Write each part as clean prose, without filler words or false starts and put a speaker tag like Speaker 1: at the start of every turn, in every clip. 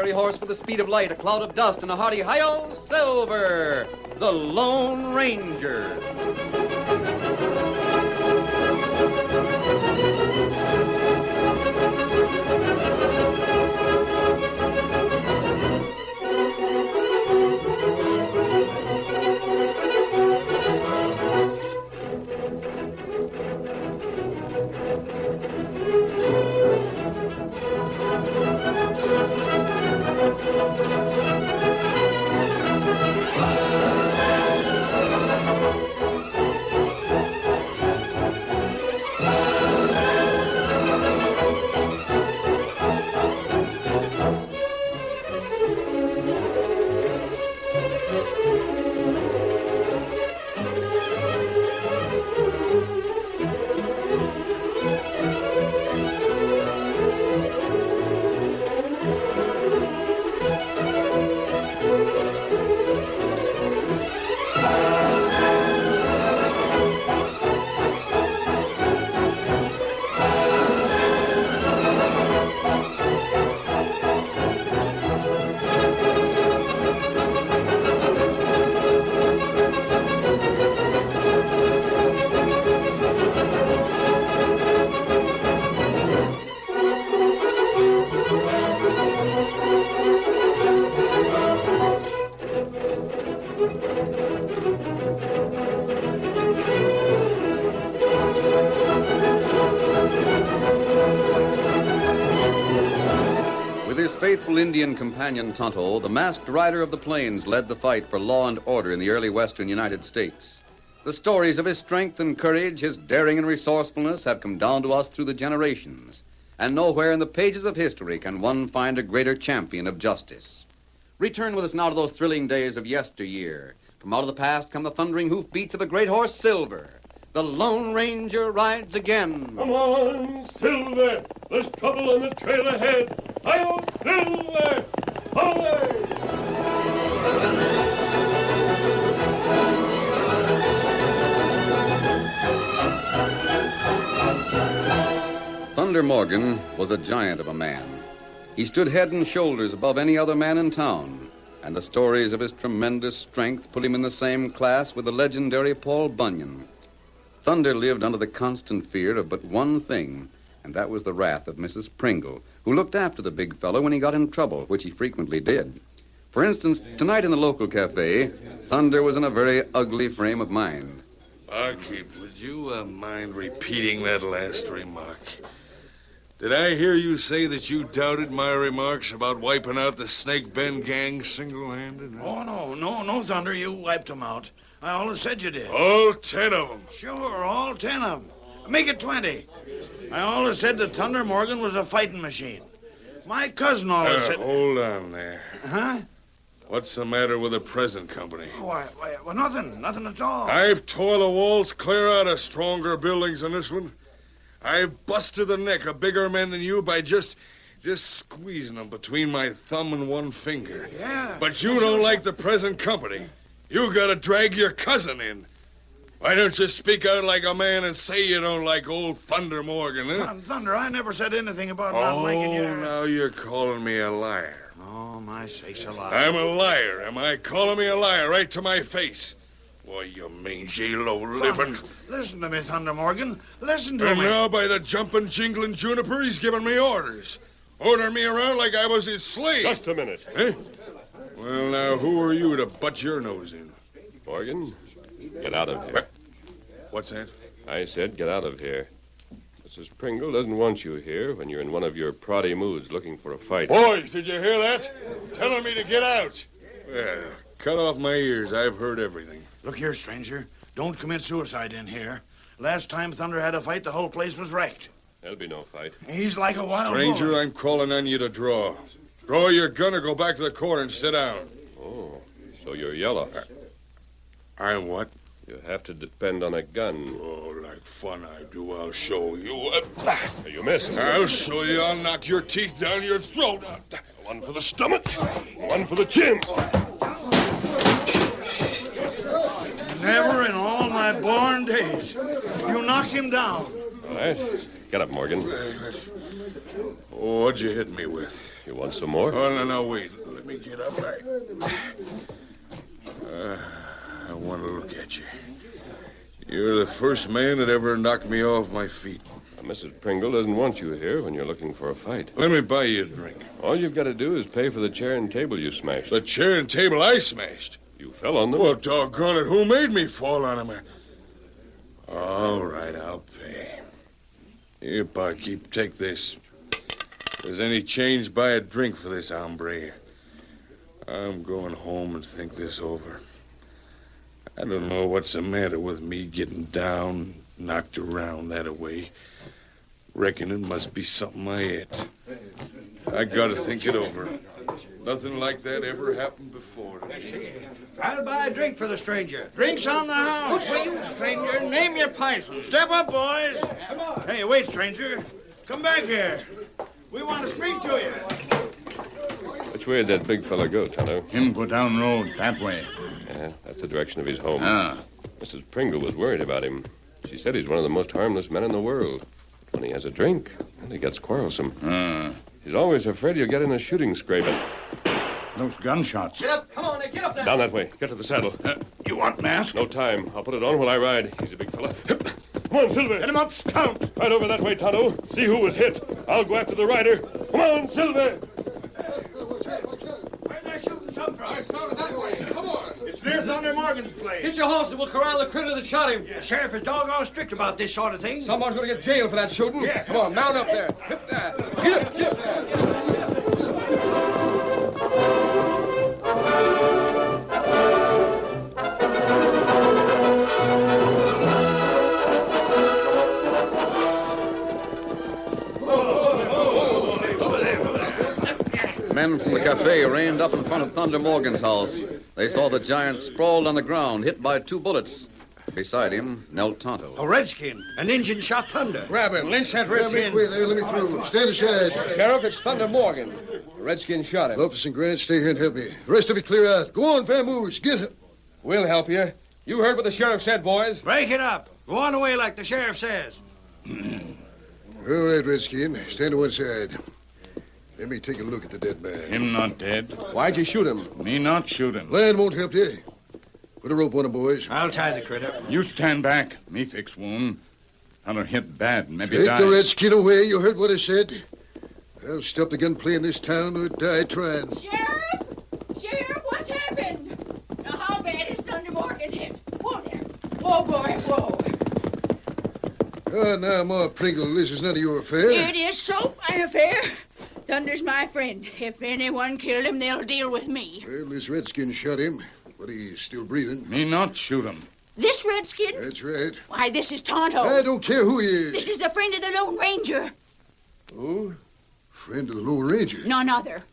Speaker 1: every horse with the speed of light, a cloud of dust, and a hearty hi-yo, Silver, the Lone Ranger. Faithful Indian companion Tonto, the masked rider of the plains, led the fight for law and order in the early western United States. The stories of his strength and courage, his daring and resourcefulness have come down to us through the generations, and nowhere in the pages of history can one find a greater champion of justice. Return with us now to those thrilling days of yesteryear. From out of the past come the thundering hoofbeats of a great horse, Silver. The Lone Ranger rides again.
Speaker 2: Come on, Silver. There's trouble on the trail ahead. Hi-yo, Silver! Away!
Speaker 1: Thunder Morgan was a giant of a man. He stood head and shoulders above any other man in town, and the stories of his tremendous strength put him in the same class with the legendary Paul Bunyan. Thunder lived under the constant fear of but one thing, and that was the wrath of Mrs. Pringle, who looked after the big fellow when he got in trouble, which he frequently did. For instance, tonight in the local cafe, Thunder was in a very ugly frame of mind.
Speaker 3: Barkeep, would you mind repeating that last remark? Did I hear you say that you doubted my remarks about wiping out the Snake Bend gang single-handed?
Speaker 4: Oh, no, Thunder. You wiped them out. I always said you did.
Speaker 3: All 10 of them.
Speaker 4: Sure, all 10 of them. Make it 20. I always said that Thunder Morgan was a fighting machine. My cousin always said...
Speaker 3: Hold on there.
Speaker 4: Huh?
Speaker 3: What's the matter with the present company?
Speaker 4: Why, nothing at all.
Speaker 3: I've tore the walls clear out of stronger buildings than this one. I've busted the neck of bigger men than you by just squeezing them between my thumb and one finger.
Speaker 4: Yeah.
Speaker 3: But you don't like the present company. You gotta drag your cousin in. Why don't you speak out like a man and say you don't like old Thunder Morgan, huh?
Speaker 4: Thunder, I never said anything about not liking you.
Speaker 3: Oh, now you're calling me a liar.
Speaker 4: Oh, my sakes alive.
Speaker 3: I'm a liar, am I? Calling me a liar right to my face. Why, you mangy, low-living...
Speaker 4: Listen to me, Thunder Morgan. Listen to me.
Speaker 3: And now, by the jumping, jingling juniper, he's giving me orders. Ordering me around like I was his slave.
Speaker 2: Just a minute.
Speaker 3: Eh? Well, now, who are you to butt your nose in?
Speaker 2: Morgan, get out of here.
Speaker 3: What's that?
Speaker 2: I said get out of here. Mrs. Pringle doesn't want you here when you're in one of your proddy moods looking for a fight.
Speaker 3: Boys, did you hear that? Telling me to get out. Well, cut off my ears. I've heard everything.
Speaker 4: Look here, stranger. Don't commit suicide in here. Last time Thunder had a fight, the whole place was wrecked.
Speaker 2: There'll be no fight.
Speaker 4: He's like a wild
Speaker 3: Stranger,
Speaker 4: bull.
Speaker 3: I'm calling on you to draw. Draw your gun or go back to the corner and sit down.
Speaker 2: Oh, so you're yellow.
Speaker 3: I'm what?
Speaker 2: You have to depend on a gun.
Speaker 3: Oh, like fun I do. I'll show you.
Speaker 2: You missed.
Speaker 3: I'll show you. I'll knock your teeth down your throat.
Speaker 2: One for the stomach, one for the chin.
Speaker 4: Never in all my born days. You knocked him down.
Speaker 5: All right. Get up, Morgan.
Speaker 3: Oh, what'd you hit me with?
Speaker 5: You want some more?
Speaker 3: Oh, no, wait. Let me get up. I want to look at you. You're the first man that ever knocked me off my feet.
Speaker 5: Mrs. Pringle doesn't want you here when you're looking for a fight.
Speaker 3: Let me buy you a drink.
Speaker 5: All you've got to do is pay for the chair and table you smashed.
Speaker 3: The chair and table I smashed.
Speaker 5: You fell on them.
Speaker 3: Well, doggone it, who made me fall on them? All right, I'll pay. Here, barkeep, take this. If there's any change, buy a drink for this hombre. I'm going home and think this over. I don't know what's the matter with me getting down, knocked around that way. Reckon it must be something I ate. I gotta think it over. Nothing like that ever happened before.
Speaker 4: I'll buy a drink for the stranger. Drinks on the house. For you, stranger. Name your price. Step up, boys. Come on. Hey, wait, stranger. Come back here. We want to speak to you.
Speaker 5: Which way did that big fella go, Tonto?
Speaker 6: Him go down road, that way.
Speaker 5: Yeah, that's the direction of his home.
Speaker 6: Ah.
Speaker 5: Mrs. Pringle was worried about him. She said he's one of the most harmless men in the world. When he has a drink, then he gets quarrelsome.
Speaker 6: Ah.
Speaker 5: He's always afraid he'll get in a shooting scrape.
Speaker 6: Those gunshots.
Speaker 7: Get up. Come on, get up there.
Speaker 5: Down that way. Get to the saddle.
Speaker 6: You want mask?
Speaker 5: No time. I'll put it on while I ride. He's a big fella.
Speaker 2: Come on, Silver.
Speaker 6: Get him up, scout.
Speaker 2: Right over that way, Tonto. See who was hit. I'll go after the rider. Come on, Silver.
Speaker 4: Where's that shooting come from?
Speaker 7: I saw it that way. Come on.
Speaker 4: It's near Thunder Morgan's place.
Speaker 7: Get your horse and we'll corral the critter that shot him.
Speaker 4: The sheriff is doggone strict about this sort of thing.
Speaker 7: Someone's going to get jailed for that shooting.
Speaker 4: Yeah.
Speaker 7: Come on, mount up there. Hip there. Get up, get up there.
Speaker 1: Men from the cafe reined up in front of Thunder Morgan's house. They saw the giant sprawled on the ground, hit by 2 bullets. Beside him knelt Tonto.
Speaker 4: A redskin. An Indian shot Thunder.
Speaker 7: Grab him. Lynch that redskin.
Speaker 8: There, let me through. Stand aside.
Speaker 7: Sheriff, it's Thunder Morgan. The redskin shot him.
Speaker 8: Loftus and Grant, stay here and help me. The rest of you clear out. Go on, Vamoose. Get him.
Speaker 7: We'll help you. You heard what the sheriff said, boys.
Speaker 4: Break it up. Go on away like the sheriff says.
Speaker 8: All right, Redskin. Stand to one side. Let me take a look at the dead man.
Speaker 6: Him not dead.
Speaker 7: Why'd you shoot him?
Speaker 6: Me not shoot him.
Speaker 8: Land won't help you. Put a rope on him, boys.
Speaker 4: I'll tie the critter.
Speaker 6: You stand back. Me fix wound. I'll hit bad and maybe
Speaker 8: Take
Speaker 6: die.
Speaker 8: the Redskin away. You heard what I said. I'll stop the gunplay in this town or die trying.
Speaker 9: Sheriff? Sheriff, what's happened? Now, how bad is Thunder Morgan hit? Whoa there. Whoa, boy, whoa.
Speaker 8: Ah, now, Ma Pringle, this is none of your affair.
Speaker 9: It is so my affair. Thunder's my friend. If anyone killed him, they'll deal with me.
Speaker 8: Well, this Redskin shot him, but he's still breathing.
Speaker 6: Me not shoot him.
Speaker 9: This redskin?
Speaker 8: That's right.
Speaker 9: Why, this is Tonto.
Speaker 8: I don't care who he is.
Speaker 9: This is the friend of the Lone Ranger.
Speaker 8: Who? Friend of the Lone Ranger.
Speaker 9: None other.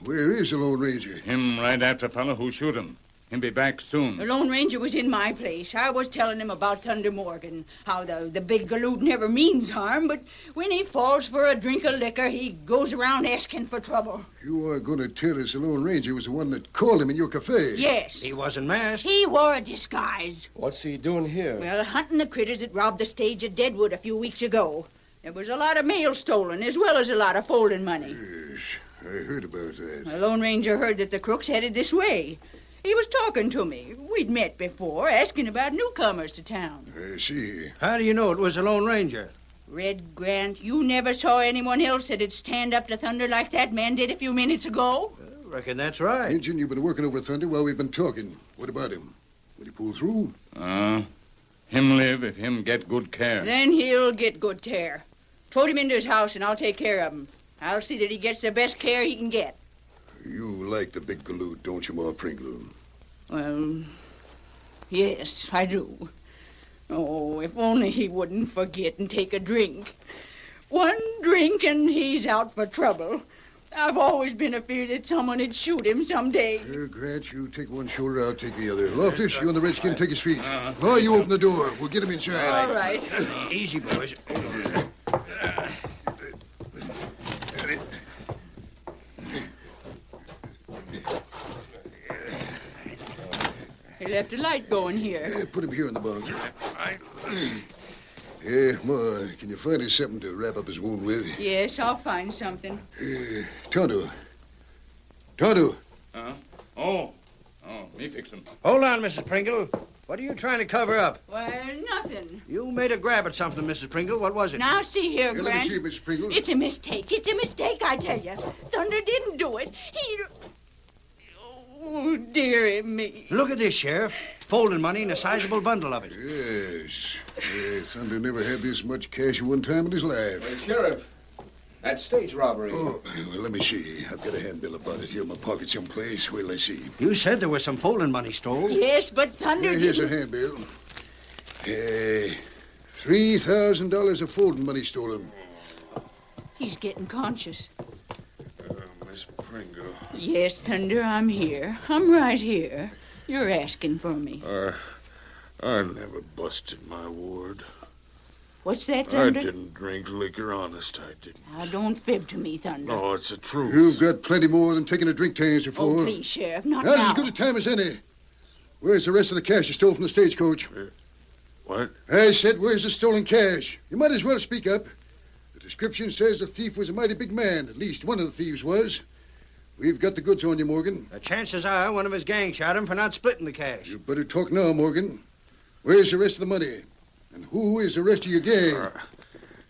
Speaker 8: Where is the Lone Ranger?
Speaker 6: Him right after fella who shoot him. Him be back soon.
Speaker 9: The Lone Ranger was in my place. I was telling him about Thunder Morgan, how the big galoot never means harm, but when he falls for a drink of liquor, he goes around asking for trouble.
Speaker 8: You are going to tell us the Lone Ranger was the one that called him in your cafe.
Speaker 9: Yes.
Speaker 4: He wasn't masked.
Speaker 9: He wore a disguise.
Speaker 7: What's he doing here?
Speaker 9: Well, hunting the critters that robbed the stage at Deadwood a few weeks ago. There was a lot of mail stolen, as well as a lot of folding money.
Speaker 8: Yes, I heard about that.
Speaker 9: The Lone Ranger heard that the crooks headed this way. He was talking to me. We'd met before, asking about newcomers to town.
Speaker 8: I see.
Speaker 4: How do you know it was the Lone Ranger?
Speaker 9: Red Grant, you never saw anyone else that'd stand up to Thunder like that man did a few minutes ago?
Speaker 4: Reckon that's right.
Speaker 8: Injun, you've been working over Thunder while we've been talking. What about him? Would he pull through?
Speaker 6: Him live if him get good care.
Speaker 9: Then he'll get good care. Tote him into his house and I'll take care of him. I'll see that he gets the best care he can get.
Speaker 8: You like the big galoot, don't you, Ma Pringle?
Speaker 9: Well, yes, I do. Oh, if only he wouldn't forget and take a drink. One drink and he's out for trouble. I've always been afeard that someone would shoot him someday.
Speaker 8: Grant, you take one shoulder, I'll take the other. Loftus, you and the Redskin take his feet. Oh, you open the door. We'll get him inside.
Speaker 9: All right.
Speaker 4: Easy, boys.
Speaker 9: He left a light going here.
Speaker 8: Put him here in the bunk. Ma, can you find us something to wrap up his wound with?
Speaker 9: Yes, I'll find something.
Speaker 8: Tonto. Tonto.
Speaker 6: Oh, me fix him.
Speaker 4: Hold on, Mrs. Pringle. What are you trying to cover up?
Speaker 9: Well, nothing.
Speaker 4: You made a grab at something, Mrs. Pringle. What was it?
Speaker 9: Now, see here,
Speaker 8: Let me
Speaker 9: Grant.
Speaker 8: see, Miss Pringle.
Speaker 9: It's a mistake. It's a mistake, I tell you. Thunder didn't do it. He... Oh, dearie me.
Speaker 4: Look at this, Sheriff. Folding money in a sizable bundle of it.
Speaker 8: Yes. Thunder never had this much cash at one time in his life.
Speaker 7: Sheriff, that stage robbery.
Speaker 8: Oh, well, let me see. I've got a handbill about it here in my pocket someplace. Wait till I see.
Speaker 4: You said there was some folding money stole.
Speaker 9: Yes, but Thunder
Speaker 8: Here's a
Speaker 9: didn't...
Speaker 8: handbill. $3,000 of folding money stolen.
Speaker 9: He's getting conscious.
Speaker 3: Miss Pringle.
Speaker 9: Yes, Thunder, I'm here. I'm right here. You're asking for me.
Speaker 3: I never busted my word.
Speaker 9: What's that,
Speaker 3: I
Speaker 9: Thunder?
Speaker 3: didn't drink liquor, honest, I didn't.
Speaker 9: Now, don't fib to me, Thunder.
Speaker 3: No, it's the truth.
Speaker 8: You've got plenty more than taking a drink to answer for.
Speaker 9: Oh, please, Sheriff, not
Speaker 8: Now's
Speaker 9: now.
Speaker 8: as good a time as any. Where's the rest of the cash you stole from the stagecoach?
Speaker 3: What?
Speaker 8: I said, where's the stolen cash? You might as well speak up. The description says the thief was a mighty big man. At least one of the thieves was. We've got the goods on you, Morgan.
Speaker 4: The chances are one of his gang shot him for not splitting the cash.
Speaker 8: You better talk now, Morgan. Where's the rest of the money? And who is the rest of your gang?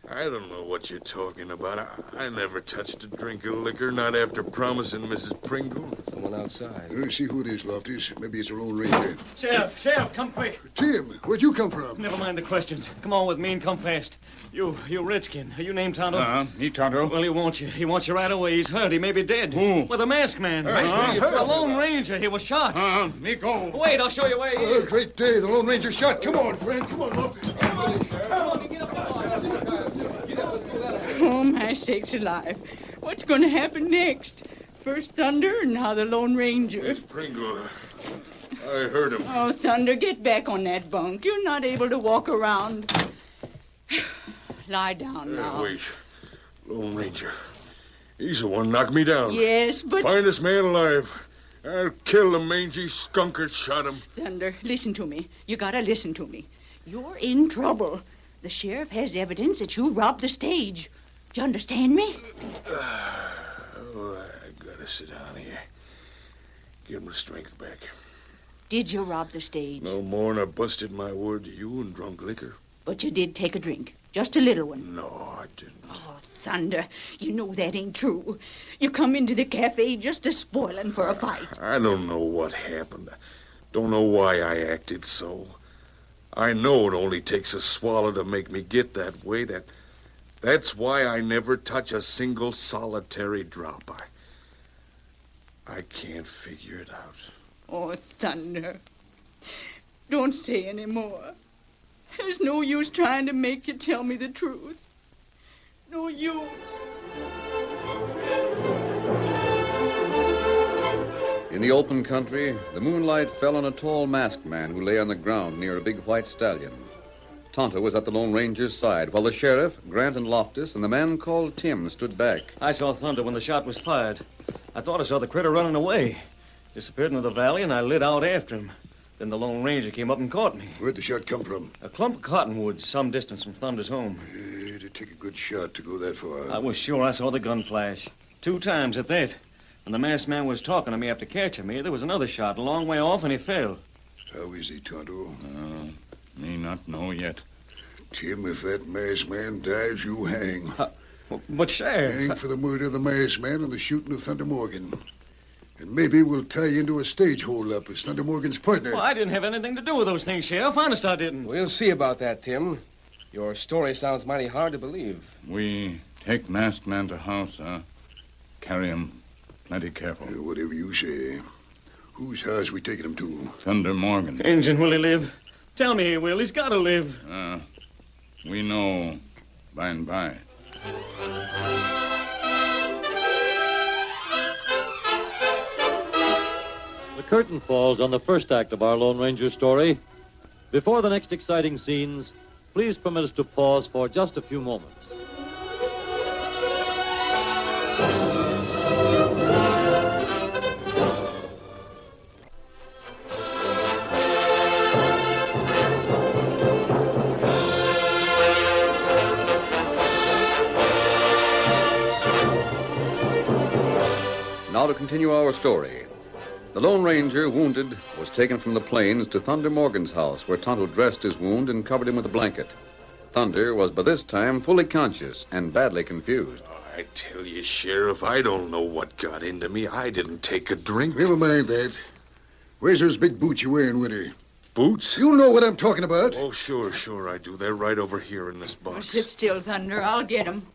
Speaker 3: I don't know what you're talking about. I never touched a drink of liquor, not after promising Mrs. Pringle.
Speaker 5: Someone outside.
Speaker 8: See who it is, Loftus. Maybe it's our own ranger.
Speaker 2: Sheriff, come quick.
Speaker 8: Tim, where'd you come from?
Speaker 2: Never mind the questions. Come on with me and come fast. You redskin. Are you named Tonto?
Speaker 6: Me, Tonto.
Speaker 2: Well, he wants you. He wants you right away. He's hurt. He may be dead.
Speaker 6: Who?
Speaker 2: Well, the masked man.
Speaker 6: Masked man?
Speaker 2: The Lone Ranger. He was shot.
Speaker 6: Me go.
Speaker 2: Wait, I'll show you where he is.
Speaker 8: Great day. The Lone Ranger shot. Come on, friend. Come on, Loftus.
Speaker 9: Oh, my sakes alive. What's going to happen next? First Thunder, and now the Lone Ranger.
Speaker 3: Miss Pringle, I heard him.
Speaker 9: Oh, Thunder, get back on that bunk. You're not able to walk around. Lie down now.
Speaker 3: Wait. Lone Ranger. He's the one knocked me down.
Speaker 9: Yes, but...
Speaker 3: Finest man alive. I'll kill the mangy skunk that shot him.
Speaker 9: Thunder, listen to me. You gotta listen to me. You're in trouble. The sheriff has evidence that you robbed the stage. Do you understand me?
Speaker 3: I gotta sit down here. Give my strength back.
Speaker 9: Did you rob the stage?
Speaker 3: No more than I busted my word to you and drunk liquor.
Speaker 9: But you did take a drink. Just a little one.
Speaker 3: No, I didn't.
Speaker 9: Oh, Thunder, you know that ain't true. You come into the cafe just to spoiling for a fight.
Speaker 3: I don't know what happened. Don't know why I acted so. I know it only takes a swallow to make me get that way. That's why I never touch a single solitary drop. I can't figure it out.
Speaker 9: Oh, Thunder. Don't say any more. There's no use trying to make you tell me the truth. No use.
Speaker 1: In the open country, the moonlight fell on a tall masked man who lay on the ground near a big white stallion. Tonto was at the Lone Ranger's side, while the sheriff, Grant, and Loftus, and the man called Tim stood back.
Speaker 2: I saw Thunder when the shot was fired. I thought I saw the critter running away. Disappeared into the valley, and I lit out after him. Then the Lone Ranger came up and caught me.
Speaker 8: Where'd the shot come from?
Speaker 2: A clump of cottonwoods some distance from Thunder's home.
Speaker 8: It'd take a good shot to go that far.
Speaker 2: I was sure I saw the gun flash. 2 times at that. When the masked man was talking to me after catching me, there was another shot a long way off, and he fell.
Speaker 8: How is he, Tonto?
Speaker 6: Me not know yet.
Speaker 8: Tim, if that masked man dies, you hang.
Speaker 2: But, Sheriff...
Speaker 8: Hang for the murder of the masked man and the shooting of Thunder Morgan. And maybe we'll tie you into a stage hold-up as Thunder Morgan's partner.
Speaker 2: Well, I didn't have anything to do with those things, Sheriff. Honest, I didn't.
Speaker 5: We'll see about that, Tim. Your story sounds mighty hard to believe.
Speaker 6: We take masked man to house, carry him plenty careful.
Speaker 8: Whatever you say. Whose house we taking him to?
Speaker 6: Thunder Morgan.
Speaker 2: Injun, will he live? Tell me he will. He's got to live.
Speaker 6: We know by and by.
Speaker 10: The curtain falls on the first act of our Lone Ranger story. Before the next exciting scenes, please permit us to pause for just a few moments.
Speaker 1: Now to continue our story. The Lone Ranger, wounded, was taken from the plains to Thunder Morgan's house, where Tonto dressed his wound and covered him with a blanket. Thunder was by this time fully conscious and badly confused.
Speaker 3: I tell you, Sheriff, I don't know what got into me. I didn't take a drink.
Speaker 8: Never mind that. Where's those big boots you're wearing, Winter?
Speaker 3: Boots?
Speaker 8: You know what I'm talking about.
Speaker 3: Oh, sure I do. They're right over here in this box.
Speaker 9: Sit still, Thunder. I'll get 'em.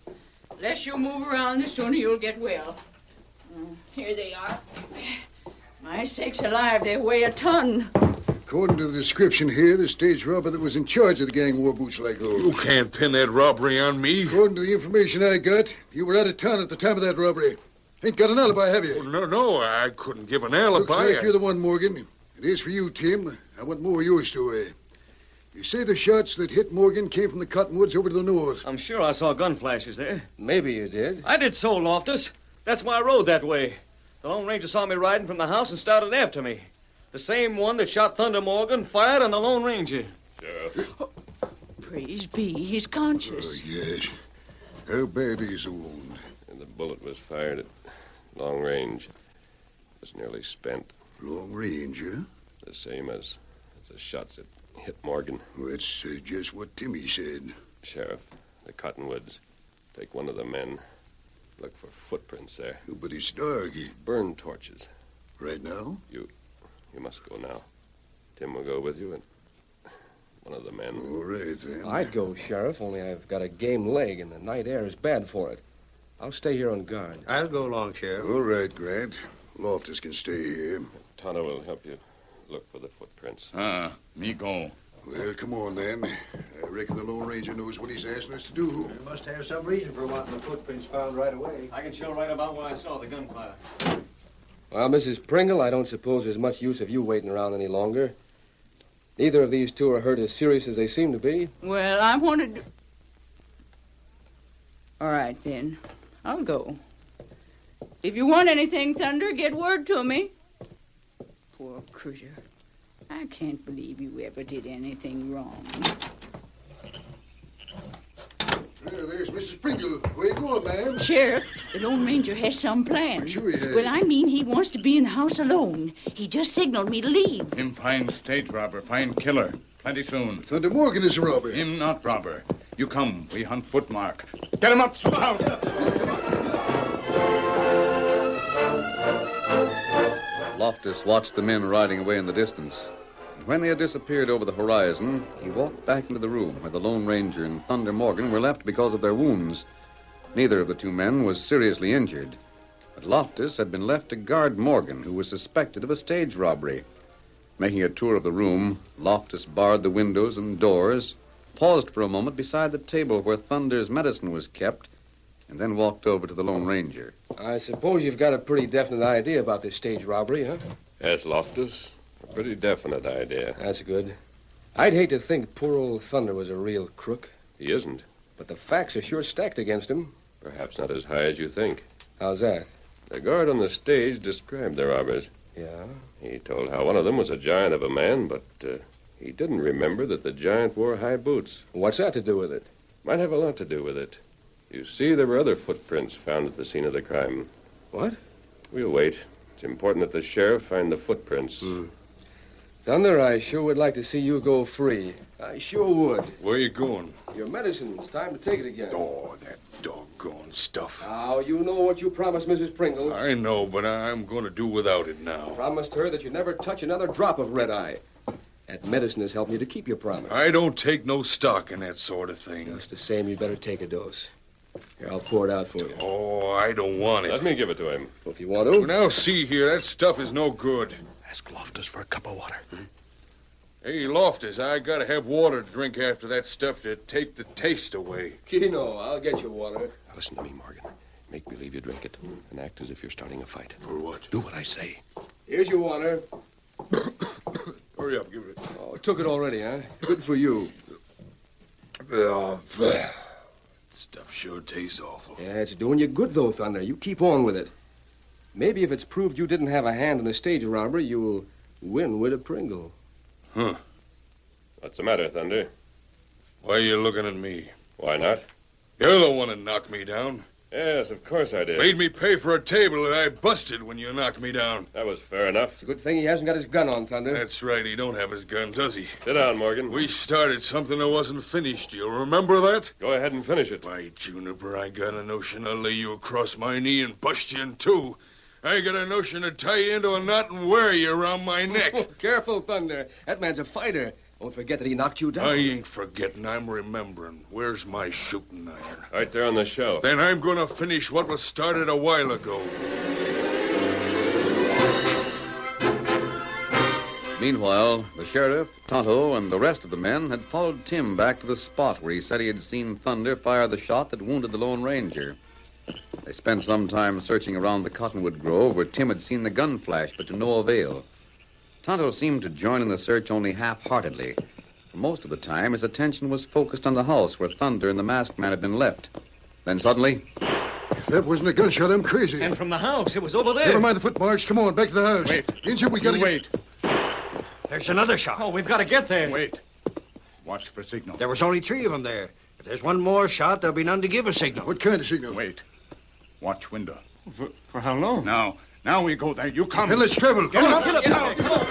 Speaker 9: Less you move around, the sooner you'll get well. Here they are. My sakes alive, they weigh a ton.
Speaker 8: According to the description here, the stage robber that was in charge of the gang wore boots like those.
Speaker 3: You can't pin that robbery on me.
Speaker 8: According to the information I got, you were out of town at the time of that robbery. Ain't got an alibi, have you?
Speaker 3: Oh, no, I couldn't give an alibi.
Speaker 8: Looks like you're the one, Morgan. It is for you, Tim. I want more of your story. You say the shots that hit Morgan came from the cottonwoods over to the north.
Speaker 2: I'm sure I saw gun flashes there.
Speaker 11: Maybe you did.
Speaker 2: I did so, Loftus. That's why I rode that way. The Lone Ranger saw me riding from the house and started after me. The same one that shot Thunder Morgan fired on the Lone Ranger.
Speaker 5: Sheriff.
Speaker 9: Praise be, he's conscious.
Speaker 8: Yes. How bad is the wound?
Speaker 5: And the bullet was fired at long range. It was nearly spent.
Speaker 8: Long range, huh?
Speaker 5: The same as the shots that hit Morgan.
Speaker 8: Well, that's just what Timmy said.
Speaker 5: Sheriff, the cottonwoods. Take one of the men. Look for footprints there.
Speaker 8: Oh, but it's dark.
Speaker 5: Burn torches.
Speaker 8: Right now?
Speaker 5: You must go now. Tim will go with you, and one of the men.
Speaker 8: All right, then.
Speaker 11: I'd go, Sheriff, only I've got a game leg, and the night air is bad for it. I'll stay here on guard.
Speaker 4: I'll go along, Sheriff.
Speaker 8: All right, Grant. Loftus can stay here.
Speaker 5: Tonto will help you look for the footprints.
Speaker 6: Me go.
Speaker 8: Well, come on, then. I reckon the Lone Ranger knows what he's asking us to do.
Speaker 4: You must have some reason for wanting the footprints found right away.
Speaker 2: I can show right about where I saw the gunfire.
Speaker 11: Well, Mrs. Pringle, I don't suppose there's much use of you waiting around any longer. Neither of these two are hurt as serious as they seem to be.
Speaker 9: Well, I wanted to... All right, then. I'll go. If you want anything, Thunder, get word to me. Poor critter. I can't believe you ever did anything wrong.
Speaker 8: There's Mrs. Pringle. Where you going, ma'am?
Speaker 9: Sheriff, the Lone Ranger has some plan.
Speaker 8: Sure he has.
Speaker 9: Well, I mean, he wants to be in the house alone. He just signaled me to leave.
Speaker 6: Him fine stage robber, fine killer. Plenty soon.
Speaker 8: Thunder Morgan is a robber.
Speaker 6: Him not robber. You come, we hunt footmark. Get him up, Sprout!
Speaker 1: Loftus watched the men riding away in the distance. And when they had disappeared over the horizon, he walked back into the room where the Lone Ranger and Thunder Morgan were left because of their wounds. Neither of the two men was seriously injured, but Loftus had been left to guard Morgan, who was suspected of a stage robbery. Making a tour of the room, Loftus barred the windows and doors, paused for a moment beside the table where Thunder's medicine was kept, and then walked over to the Lone Ranger.
Speaker 11: I suppose you've got a pretty definite idea about this stage robbery, huh?
Speaker 5: Yes, Loftus. A pretty definite idea.
Speaker 11: That's good. I'd hate to think poor old Thunder was a real crook,
Speaker 5: He isn't.
Speaker 11: but the facts are sure stacked against him.
Speaker 5: Perhaps not as high as you think.
Speaker 11: How's that?
Speaker 5: The guard on the stage described the robbers.
Speaker 11: Yeah?
Speaker 5: He told how one of them was a giant of a man, but he didn't remember that the giant wore high boots.
Speaker 11: What's that to do with it?
Speaker 5: Might have a lot to do with it. You see, there were other footprints found at the scene of the crime.
Speaker 11: What?
Speaker 5: We'll wait. It's important that the sheriff find the footprints.
Speaker 11: Thunder, I sure would like to see you go free. I sure would.
Speaker 3: Where you going?
Speaker 11: Your medicine. It's time to take it again.
Speaker 3: Oh, that doggone stuff.
Speaker 11: Now, you know what you promised Mrs. Pringle.
Speaker 3: I know, but I'm going to do without it now.
Speaker 11: Promised her that you'd never touch another drop of red eye. That medicine has helped you to keep your promise.
Speaker 3: I don't take no stock in that sort of thing.
Speaker 11: Just the same, you'd better take a dose. Here, I'll pour it out for you.
Speaker 3: Oh, I don't want it.
Speaker 5: Let me give it to him.
Speaker 11: Well, if you want
Speaker 3: Well,
Speaker 11: to.
Speaker 3: now, see here, that stuff is no good.
Speaker 4: Ask Loftus for a cup of water.
Speaker 3: Hey, Loftus, I gotta have water to drink after that stuff to take the taste away.
Speaker 11: Kino, I'll get you water.
Speaker 4: Now, listen to me, Morgan. Make believe you drink it and act as if you're starting a fight.
Speaker 3: For what?
Speaker 4: Do what I say.
Speaker 11: Here's your water.
Speaker 3: Hurry up, give it.
Speaker 11: Oh, took it already, huh? Good for you.
Speaker 3: Stuff sure tastes awful.
Speaker 11: Yeah, it's doing you good, though, Thunder. You keep on with it. Maybe if it's proved you didn't have a hand in the stage robbery, you'll win with a Pringle.
Speaker 3: Huh.
Speaker 5: What's the matter, Thunder?
Speaker 3: Why are you looking at me?
Speaker 5: Why not?
Speaker 3: You're the one that knocked me down.
Speaker 5: Yes, of course I did.
Speaker 3: Made me pay for a table that I busted when you knocked me down.
Speaker 5: That was fair enough.
Speaker 11: It's a good thing he hasn't got his gun on, Thunder.
Speaker 3: That's right. He don't have his gun, does he?
Speaker 5: Sit down, Morgan.
Speaker 3: We started something that wasn't finished. You remember that?
Speaker 5: Go ahead and finish it.
Speaker 3: By Juniper, I got a notion to lay you across my knee and bust you in two. I got a notion to tie you into a knot and wear you around my neck.
Speaker 11: Careful, Thunder. That man's a fighter. Don't forget that he knocked you down.
Speaker 3: I ain't forgetting. I'm remembering. Where's my shooting iron?
Speaker 5: Right there on the shelf.
Speaker 3: Then I'm going to finish what was started a while ago.
Speaker 1: Meanwhile, the sheriff, Tonto, and the rest of the men had followed Tim back to the spot where he said he had seen Thunder fire the shot that wounded the Lone Ranger. They spent some time searching around the cottonwood grove where Tim had seen the gun flash, but to no avail. Tonto seemed to join in the search only half-heartedly. For most of the time, his attention was focused on the house where Thunder and the masked man had been left. Then suddenly...
Speaker 8: If that wasn't a gunshot, I'm crazy.
Speaker 2: And from the house. It was over there.
Speaker 8: Never mind the footmarks. Come on, back to the house.
Speaker 4: Wait.
Speaker 8: Injun, we gotta
Speaker 4: Wait. There's another shot.
Speaker 2: Oh, we've got to get there.
Speaker 6: Wait. Watch for signal.
Speaker 4: There was only 3 of them there. If there's one more shot, there'll be none to give a signal.
Speaker 8: What kind of signal?
Speaker 6: Wait. Watch window.
Speaker 2: For how long?
Speaker 6: Now we go there. You come.
Speaker 8: Then let's travel. Come on.
Speaker 2: Get up. Come on.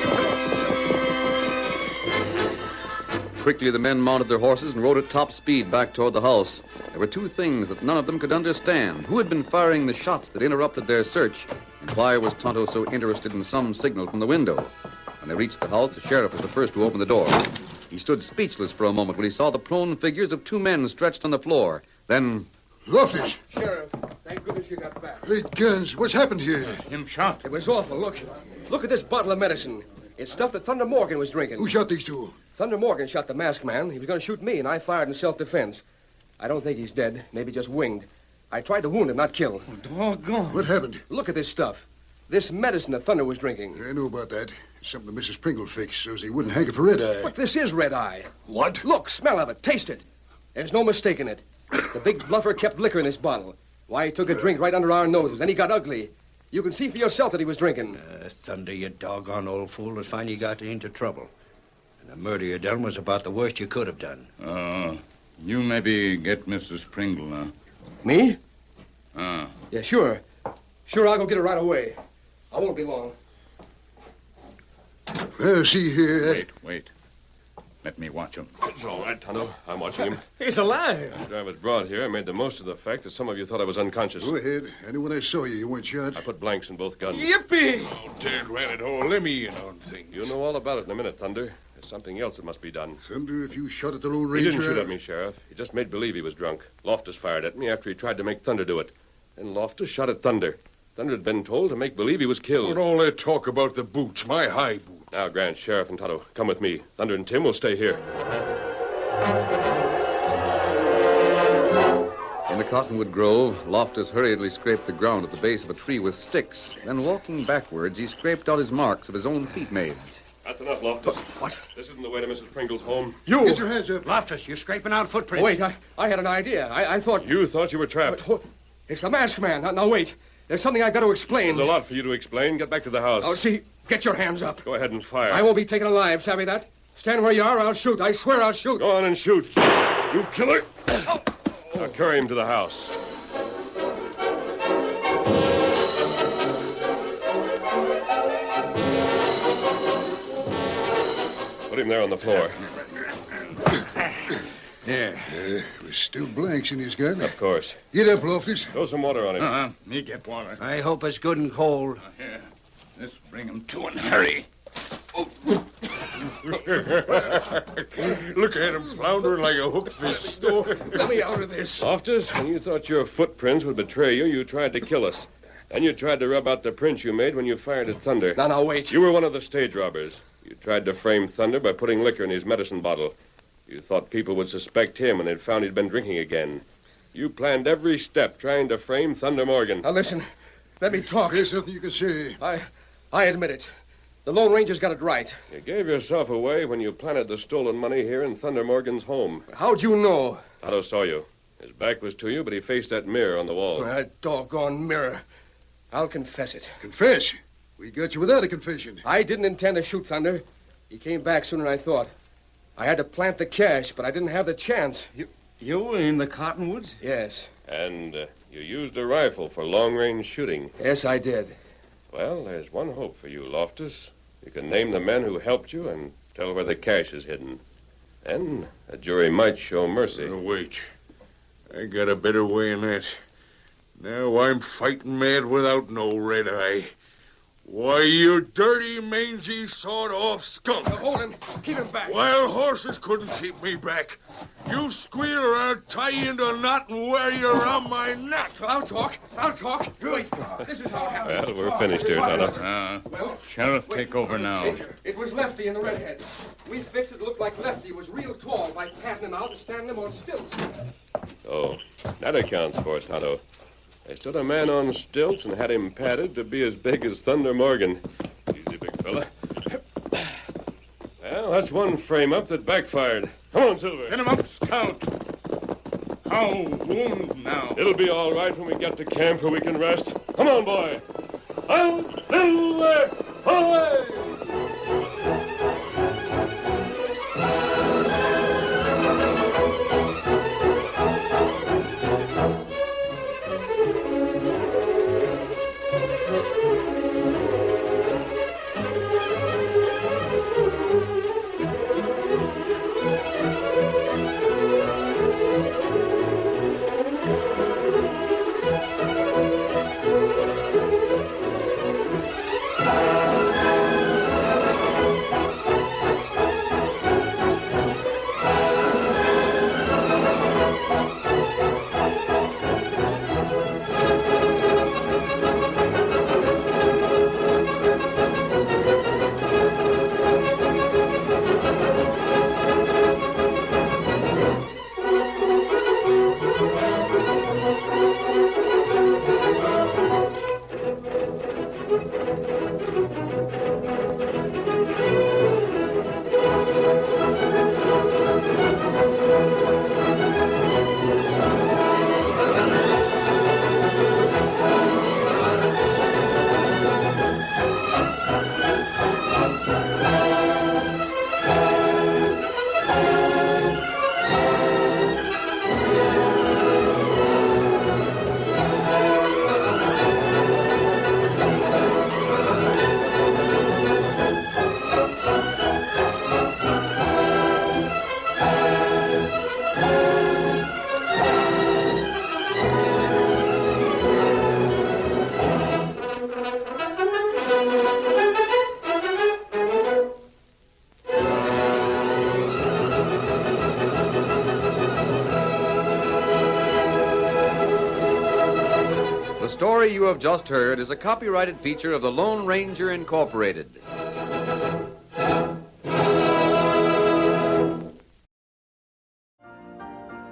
Speaker 1: Quickly, the men mounted their horses and rode at top speed back toward the house. There were 2 things that none of them could understand. Who had been firing the shots that interrupted their search? And why was Tonto so interested in some signal from the window? When they reached the house, the sheriff was the first to open the door. He stood speechless for a moment when he saw the prone figures of 2 men stretched on the floor. Then...
Speaker 8: Loftus.
Speaker 11: Sheriff, thank goodness you got back.
Speaker 8: Great guns. What's happened here?
Speaker 6: Him shot.
Speaker 11: It was awful. Look at this bottle of medicine. It's stuff that Thunder Morgan was drinking.
Speaker 8: Who shot these 2?
Speaker 11: Thunder Morgan shot the masked man. He was going to shoot me, and I fired in self-defense. I don't think he's dead. Maybe just winged. I tried to wound him, not kill.
Speaker 2: Doggone.
Speaker 8: What happened?
Speaker 11: Look at this stuff. This medicine that Thunder was drinking.
Speaker 8: I know about that. It's something Mrs. Pringle fixed so he wouldn't hanker for red eye.
Speaker 11: But this is red eye.
Speaker 8: What?
Speaker 11: Look, smell of it. Taste it. There's no mistaking it. The big bluffer kept liquor in his bottle. Why, he took a drink right under our noses. Then he got ugly. You can see for yourself that he was drinking.
Speaker 4: Thunder, you doggone old fool. It's fine you got into trouble. And the murder you done was about the worst you could have done.
Speaker 6: You maybe get Mrs. Pringle, huh?
Speaker 11: Me?
Speaker 6: Ah.
Speaker 11: Yeah, sure. Sure, I'll go get her right away. I won't be long.
Speaker 8: Well, see here.
Speaker 6: Wait. Let me watch him.
Speaker 5: It's all right, Tonto. I'm watching him.
Speaker 2: He's alive.
Speaker 5: After I was brought here, I made the most of the fact that some of you thought I was unconscious.
Speaker 8: Go ahead. I knew when I saw you, you weren't shot.
Speaker 5: I put blanks in both guns.
Speaker 2: Yippee!
Speaker 3: Oh, dad ran it hole. Let me in on things.
Speaker 5: You'll know all about it in a minute, Thunder. There's something else that must be done.
Speaker 8: Thunder, if you shot at the Lone
Speaker 5: He
Speaker 8: Ranger...
Speaker 5: didn't shoot at me, Sheriff. He just made believe he was drunk. Loftus fired at me after he tried to make Thunder do it. Then Loftus shot at Thunder. Thunder had been told to make believe he was killed.
Speaker 3: What all that talk about the boots, my high boots?
Speaker 5: Now, Grant, Sheriff, and Tonto, come with me. Thunder and Tim will stay here.
Speaker 1: In the cottonwood grove, Loftus hurriedly scraped the ground at the base of a tree with sticks. Then, walking backwards, he scraped out his marks of his own feet made.
Speaker 5: That's enough, Loftus.
Speaker 11: What?
Speaker 5: This isn't the way to Mrs. Pringle's home.
Speaker 11: You!
Speaker 8: Get your hands up.
Speaker 4: Loftus, you're scraping out footprints.
Speaker 11: Oh, wait, I had an idea. I thought...
Speaker 5: You thought you were trapped.
Speaker 11: It's the masked man. Now, wait. There's something I've got to explain.
Speaker 5: There's a lot for you to explain. Get back to the house.
Speaker 11: Oh, see, get your hands up.
Speaker 5: Go ahead and fire.
Speaker 11: I won't be taken alive, savvy that? Stand where you are, I'll shoot. I swear I'll shoot.
Speaker 5: Go on and shoot. You killer. Now carry him to the house. Put him there on the floor.
Speaker 8: There's still blanks in his gun.
Speaker 5: Of course.
Speaker 8: Get up, Loftus.
Speaker 5: Throw some water on him.
Speaker 6: Me get water.
Speaker 4: I hope it's good and cold.
Speaker 6: Here. Let's bring him to and hurry.
Speaker 3: Look at him floundering like a hooked fish.
Speaker 11: Let me out of this.
Speaker 5: Loftus, when you thought your footprints would betray you, you tried to kill us. Then you tried to rub out the prints you made when you fired at Thunder.
Speaker 11: Now, wait.
Speaker 5: You were one of the stage robbers. You tried to frame Thunder by putting liquor in his medicine bottle. You thought people would suspect him when they'd found he'd been drinking again. You planned every step trying to frame Thunder Morgan.
Speaker 11: Now, listen. Let me talk.
Speaker 8: There's nothing you can say.
Speaker 11: I admit it. The Lone Ranger's got it right.
Speaker 5: You gave yourself away when you planted the stolen money here in Thunder Morgan's home.
Speaker 11: How'd you know?
Speaker 5: Otto saw you. His back was to you, but he faced that mirror on the wall.
Speaker 11: That doggone mirror. I'll confess it.
Speaker 8: Confess? We got you without a confession.
Speaker 11: I didn't intend to shoot Thunder. He came back sooner than I thought. I had to plant the cash, but I didn't have the chance.
Speaker 2: You in the cottonwoods?
Speaker 11: Yes.
Speaker 5: And you used a rifle for long-range shooting.
Speaker 11: Yes, I did.
Speaker 5: Well, there's one hope for you, Loftus. You can name the men who helped you and tell where the cash is hidden. Then a jury might show mercy.
Speaker 3: Wait. I got a better way in that. Now I'm fighting mad without no red eye. Why, you dirty, mangy, sawed-off skunk.
Speaker 11: Now hold him. Keep him back.
Speaker 3: Wild horses couldn't keep me back. You squeal or I'll tie you into a knot and wear you around my neck.
Speaker 11: I'll talk. Wait. This is how it happened.
Speaker 5: Well, we're finished here, Tonto.
Speaker 6: Sheriff, take over now.
Speaker 11: It was Lefty in the redhead. We fixed it to look like Lefty was real tall by patting him out and standing him on stilts.
Speaker 5: Oh, that accounts for it, Tonto. They stood a man on stilts and had him padded to be as big as Thunder Morgan. Easy, big fella. Well, that's one frame-up that backfired. Come on, Silver.
Speaker 6: Get him up, Scout. How wound now?
Speaker 5: It'll be all right when we get to camp where we can rest. Come on, boy. I'll Silver! Away!
Speaker 1: The story you have just heard is a copyrighted feature of the Lone Ranger Incorporated.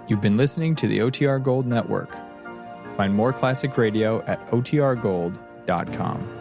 Speaker 12: You've been listening to the OTR Gold Network. Find more classic radio at otrgold.com.